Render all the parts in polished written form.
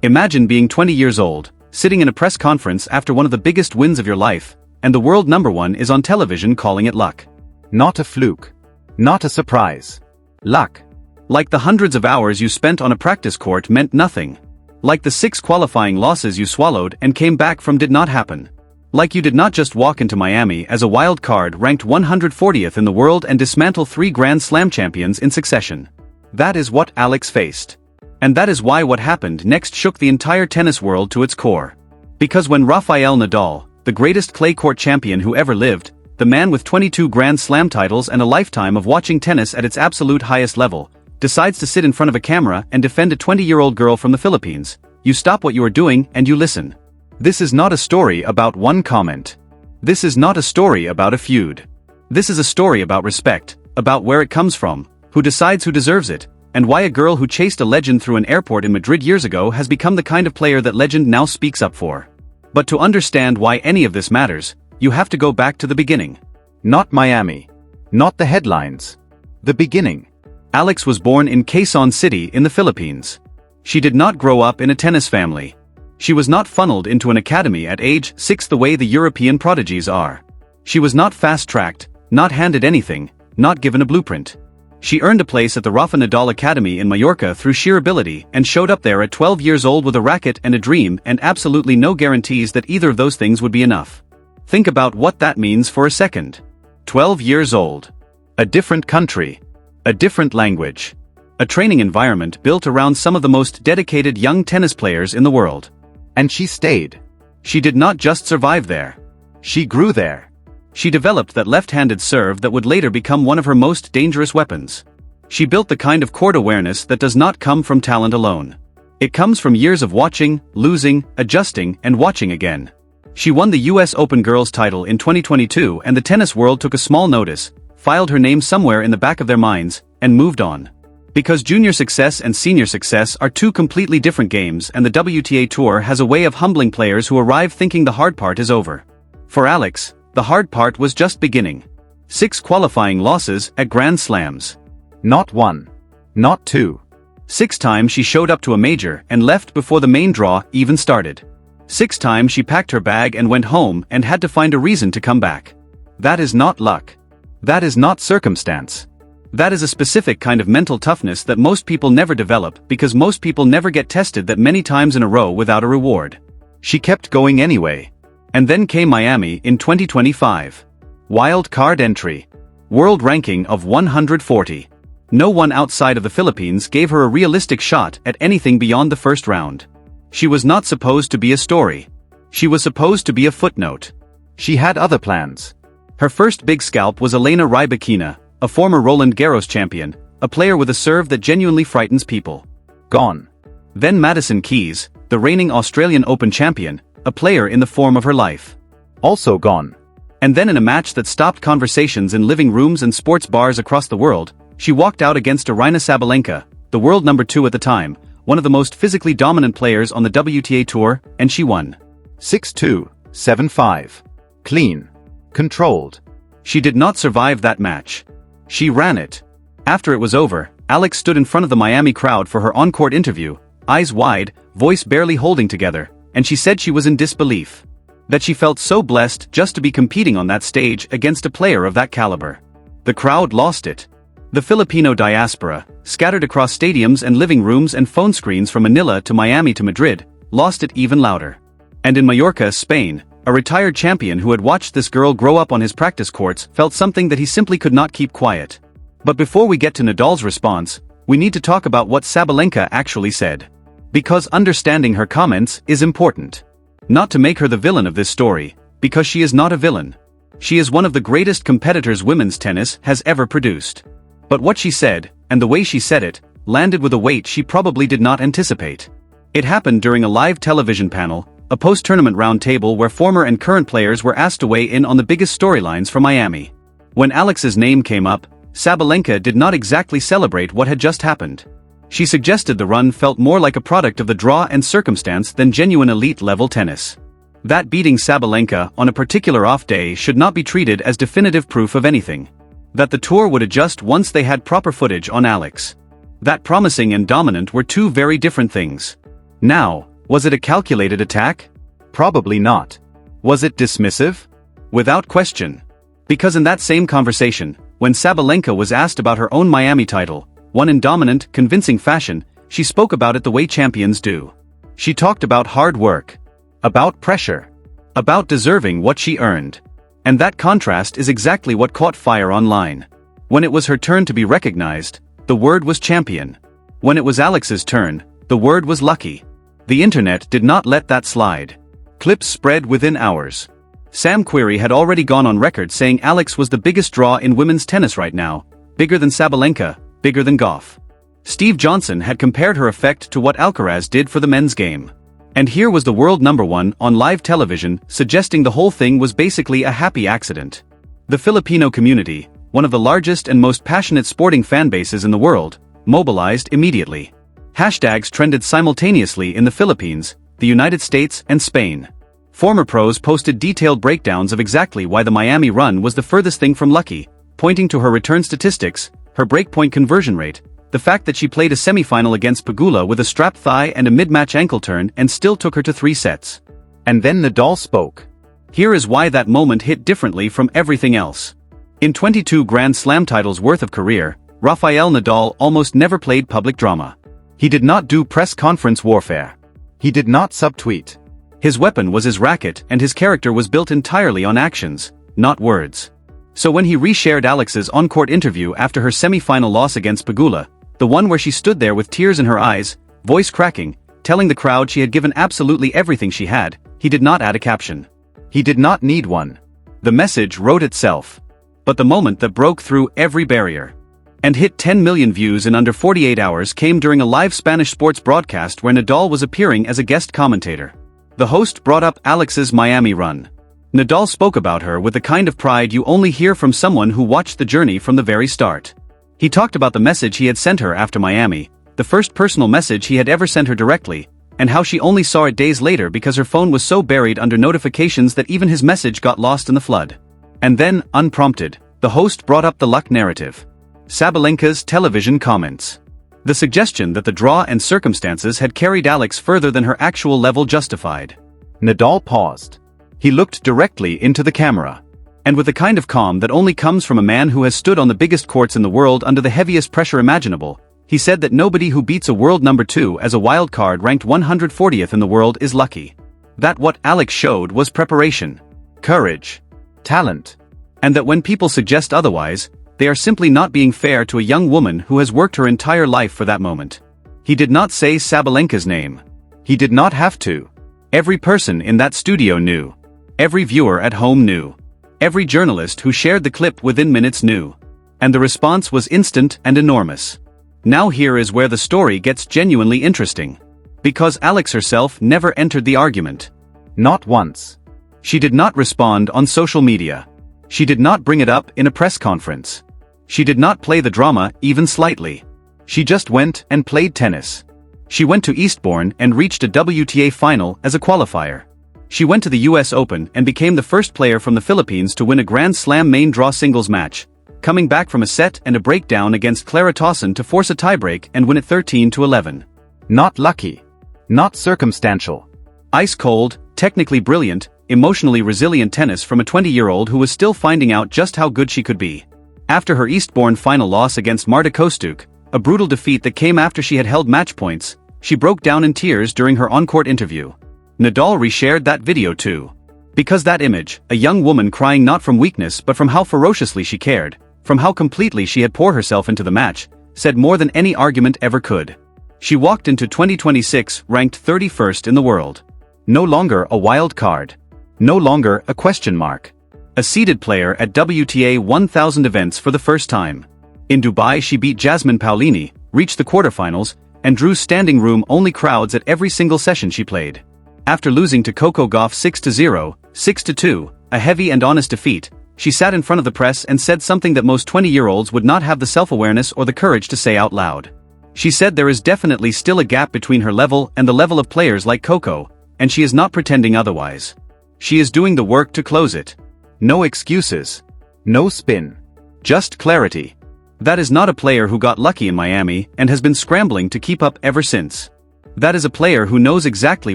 Imagine being 20 years old, sitting in a press conference after one of the biggest wins of your life, and the world number one is on television calling it luck. Not a fluke. Not a surprise. Luck. Like the hundreds of hours you spent on a practice court meant nothing. Like the 6 qualifying losses you swallowed and came back from did not happen. Like you did not just walk into Miami as a wild card ranked 140th in the world and dismantle 3 Grand Slam champions in succession. That is what Alex faced. And that is why what happened next shook the entire tennis world to its core. Because when Rafael Nadal, the greatest clay court champion who ever lived, the man with 22 Grand Slam titles and a lifetime of watching tennis at its absolute highest level, decides to sit in front of a camera and defend a 20-year-old girl from the Philippines, you stop what you are doing and you listen. This is not a story about one comment. This is not a story about a feud. This is a story about respect, about where it comes from, who decides who deserves it, and why a girl who chased a legend through an airport in Madrid years ago has become the kind of player that legend now speaks up for. But to understand why any of this matters, you have to go back to the beginning. Not Miami. Not the headlines. The beginning. Alex was born in Quezon City in the Philippines. She did not grow up in a tennis family. She was not funneled into an academy at age 6 the way the European prodigies are. She was not fast-tracked, not handed anything, not given a blueprint. She earned a place at the Rafael Nadal Academy in Mallorca through sheer ability and showed up there at 12 years old with a racket and a dream and absolutely no guarantees that either of those things would be enough. Think about what that means for a second. 12 years old. A different country. A different language. A training environment built around some of the most dedicated young tennis players in the world. And she stayed. She did not just survive there. She grew there. She developed that left-handed serve that would later become one of her most dangerous weapons. She built the kind of court awareness that does not come from talent alone. It comes from years of watching, losing, adjusting, and watching again. She won the US Open Girls title in 2022 and the tennis world took a small notice, filed her name somewhere in the back of their minds, and moved on. Because junior success and senior success are 2 completely different games and the WTA Tour has a way of humbling players who arrive thinking the hard part is over. For Alex, the hard part was just beginning. 6 qualifying losses at Grand Slams. Not 1. Not 2. 6 times she showed up to a major and left before the main draw even started. 6 times she packed her bag and went home and had to find a reason to come back. That is not luck. That is not circumstance. That is a specific kind of mental toughness that most people never develop because most people never get tested that many times in a row without a reward. She kept going anyway. And then came Miami in 2025. Wild card entry. World ranking of 140. No one outside of the Philippines gave her a realistic shot at anything beyond the first round. She was not supposed to be a story. She was supposed to be a footnote. She had other plans. Her first big scalp was Aryna Sabalenka, a former Roland Garros champion, a player with a serve that genuinely frightens people. Gone. Then Madison Keys, the reigning Australian Open champion, a player in the form of her life. Also gone. And then in a match that stopped conversations in living rooms and sports bars across the world, she walked out against Aryna Sabalenka, the world number 2 at the time, one of the most physically dominant players on the WTA Tour, and she won. 6-2, 7-5. Clean. Controlled. She did not survive that match. She ran it. After it was over, Alex stood in front of the Miami crowd for her on-court interview, eyes wide, voice barely holding together, and she said she was in disbelief. That she felt so blessed just to be competing on that stage against a player of that caliber. The crowd lost it. The Filipino diaspora, scattered across stadiums and living rooms and phone screens from Manila to Miami to Madrid, lost it even louder. And in Mallorca, Spain, a retired champion who had watched this girl grow up on his practice courts felt something that he simply could not keep quiet. But before we get to Nadal's response, we need to talk about what Sabalenka actually said. Because understanding her comments is important. Not to make her the villain of this story, because she is not a villain. She is one of the greatest competitors women's tennis has ever produced. But what she said, and the way she said it, landed with a weight she probably did not anticipate. It happened during a live television panel, a post-tournament round table where former and current players were asked to weigh in on the biggest storylines for Miami. When Alex's name came up, Sabalenka did not exactly celebrate what had just happened. She suggested the run felt more like a product of the draw and circumstance than genuine elite-level tennis. That beating Sabalenka on a particular off day should not be treated as definitive proof of anything. That the tour would adjust once they had proper footage on Alex. That promising and dominant were 2 very different things. Now, Was it a calculated attack? Probably not. Was it dismissive? Without question. Because in that same conversation, when Sabalenka was asked about her own Miami title, won in dominant, convincing fashion, she spoke about it the way champions do. She talked about hard work. About pressure. About deserving what she earned. And that contrast is exactly what caught fire online. When it was her turn to be recognized, the word was champion. When it was Alex's turn, the word was lucky. The internet did not let that slide. Clips spread within hours. Sam Querrey had already gone on record saying Alex was the biggest draw in women's tennis right now, bigger than Sabalenka, bigger than Goff. Steve Johnson had compared her effect to what Alcaraz did for the men's game. And here was the world #1 on live television suggesting the whole thing was basically a happy accident. The Filipino community, one of the largest and most passionate sporting fan bases in the world, mobilized immediately. Hashtags trended simultaneously in the Philippines, the United States, and Spain. Former pros posted detailed breakdowns of exactly why the Miami run was the furthest thing from lucky, pointing to her return statistics, her breakpoint conversion rate, the fact that she played a semifinal against Pegula with a strapped thigh and a mid-match ankle turn and still took her to 3 sets. And then Nadal spoke. Here is why that moment hit differently from everything else. In 22 Grand Slam titles worth of career, Rafael Nadal almost never played public drama. He did not do press conference warfare. He did not subtweet. His weapon was his racket and his character was built entirely on actions, not words. So when he reshared Alex's on-court interview after her semi-final loss against Pegula, the one where she stood there with tears in her eyes, voice cracking, telling the crowd she had given absolutely everything she had, he did not add a caption. He did not need one. The message wrote itself. But the moment that broke through every barrier and hit 10 million views in under 48 hours came during a live Spanish sports broadcast where Nadal was appearing as a guest commentator. The host brought up Alex's Miami run. Nadal spoke about her with the kind of pride you only hear from someone who watched the journey from the very start. He talked about the message he had sent her after Miami, the first personal message he had ever sent her directly, and how she only saw it days later because her phone was so buried under notifications that even his message got lost in the flood. And then, unprompted, the host brought up the luck narrative. Sabalenka's television comments. The suggestion that the draw and circumstances had carried Alex further than her actual level justified. Nadal paused. He looked directly into the camera. And with the kind of calm that only comes from a man who has stood on the biggest courts in the world under the heaviest pressure imaginable, he said that nobody who beats a world #2 as a wild card ranked 140th in the world is lucky. That what Alex showed was preparation, courage, talent. And that when people suggest otherwise, they are simply not being fair to a young woman who has worked her entire life for that moment. He did not say Sabalenka's name. He did not have to. Every person in that studio knew. Every viewer at home knew. Every journalist who shared the clip within minutes knew. And the response was instant and enormous. Now here is where the story gets genuinely interesting. Because Alex herself never entered the argument. Not once. She did not respond on social media. She did not bring it up in a press conference. She did not play the drama even slightly. She just went and played tennis. She went to Eastbourne and reached a WTA final as a qualifier. She went to the US Open and became the first player from the Philippines to win a Grand Slam main draw singles match, coming back from a set and a breakdown against Clara Tauson to force a tiebreak and win it 13-11. Not lucky. Not circumstantial. Ice cold, technically brilliant, emotionally resilient tennis from a 20-year-old who was still finding out just how good she could be. After her Eastbourne final loss against Marta Kostyuk, a brutal defeat that came after she had held match points, she broke down in tears during her on-court interview. Nadal reshared that video too. Because that image, a young woman crying not from weakness but from how ferociously she cared, from how completely she had poured herself into the match, said more than any argument ever could. She walked into 2026 ranked 31st in the world. No longer a wild card. No longer a question mark. A seeded player at WTA 1000 events for the first time. In Dubai she beat Jasmine Paolini, reached the quarterfinals, and drew standing room only crowds at every single session she played. After losing to Coco Gauff 6-0, 6-2, a heavy and honest defeat, she sat in front of the press and said something that most 20-year-olds would not have the self-awareness or the courage to say out loud. She said there is definitely still a gap between her level and the level of players like Coco, and she is not pretending otherwise. She is doing the work to close it. No excuses. No spin. Just clarity. That is not a player who got lucky in Miami and has been scrambling to keep up ever since. That is a player who knows exactly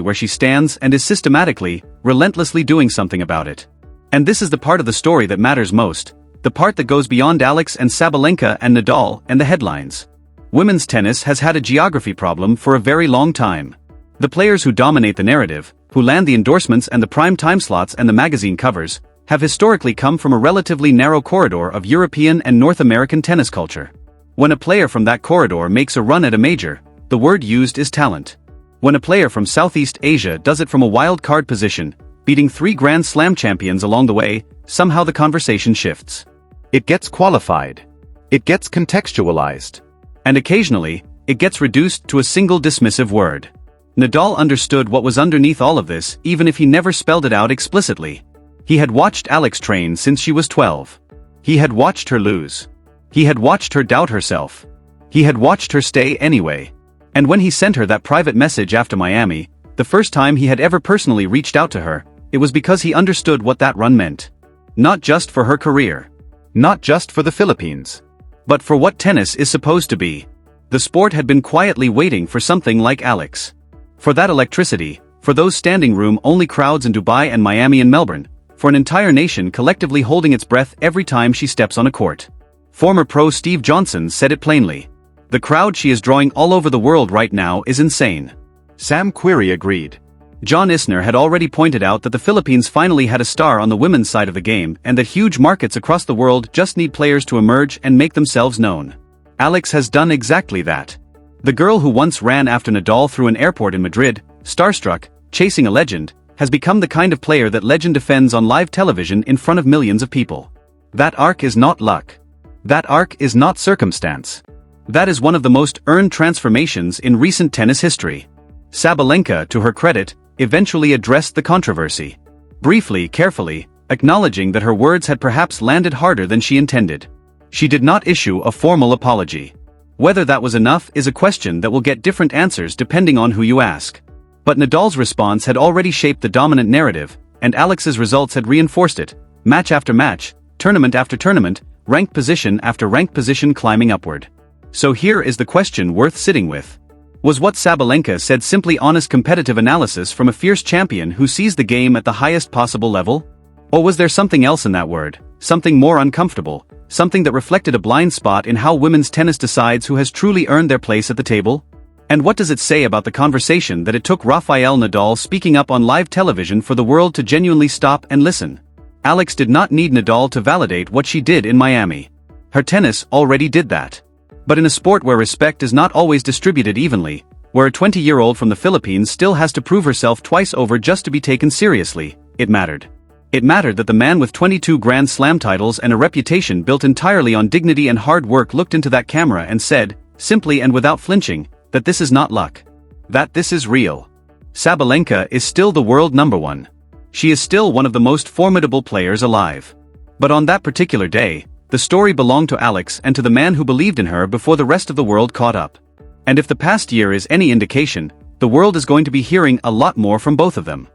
where she stands and is systematically, relentlessly doing something about it. And this is the part of the story that matters most, the part that goes beyond Alex and Sabalenka and Nadal and the headlines. Women's tennis has had a geography problem for a very long time. The players who dominate the narrative, who land the endorsements and the prime time slots and the magazine covers, have historically come from a relatively narrow corridor of European and North American tennis culture. When a player from that corridor makes a run at a major, the word used is talent. When a player from Southeast Asia does it from a wild card position, beating 3 Grand Slam champions along the way, somehow the conversation shifts. It gets qualified. It gets contextualized. And occasionally, it gets reduced to a single dismissive word. Nadal understood what was underneath all of this, even if he never spelled it out explicitly. He had watched Alex train since she was 12. He had watched her lose. He had watched her doubt herself. He had watched her stay anyway. And when he sent her that private message after Miami, the first time he had ever personally reached out to her, it was because he understood what that run meant. Not just for her career. Not just for the Philippines. But for what tennis is supposed to be. The sport had been quietly waiting for something like Alex. For that electricity, for those standing room only crowds in Dubai and Miami and Melbourne, for an entire nation collectively holding its breath every time she steps on a court. Former pro Steve Johnson said it plainly. The crowd she is drawing all over the world right now is insane. Sam Querrey agreed. John Isner had already pointed out that the Philippines finally had a star on the women's side of the game and that huge markets across the world just need players to emerge and make themselves known. Alex has done exactly that. The girl who once ran after Nadal through an airport in Madrid, starstruck, chasing a legend, has become the kind of player that legend defends on live television in front of millions of people. That arc is not luck. That arc is not circumstance. That is one of the most earned transformations in recent tennis history. Sabalenka, to her credit, eventually addressed the controversy. Briefly, carefully, acknowledging that her words had perhaps landed harder than she intended. She did not issue a formal apology. Whether that was enough is a question that will get different answers depending on who you ask. But Nadal's response had already shaped the dominant narrative, and Alex's results had reinforced it, match after match, tournament after tournament, ranked position after ranked position climbing upward. So here is the question worth sitting with. Was what Sabalenka said simply honest competitive analysis from a fierce champion who sees the game at the highest possible level? Or was there something else in that word, something more uncomfortable, something that reflected a blind spot in how women's tennis decides who has truly earned their place at the table? And what does it say about the conversation that it took Rafael Nadal speaking up on live television for the world to genuinely stop and listen? Alex did not need Nadal to validate what she did in Miami. Her tennis already did that. But in a sport where respect is not always distributed evenly, where a 20-year-old from the Philippines still has to prove herself twice over just to be taken seriously, it mattered. It mattered that the man with 22 Grand Slam titles and a reputation built entirely on dignity and hard work looked into that camera and said, simply and without flinching, that this is not luck. That this is real. Sabalenka is still the world number one. She is still one of the most formidable players alive. But on that particular day, the story belonged to Alex and to the man who believed in her before the rest of the world caught up. And if the past year is any indication, the world is going to be hearing a lot more from both of them.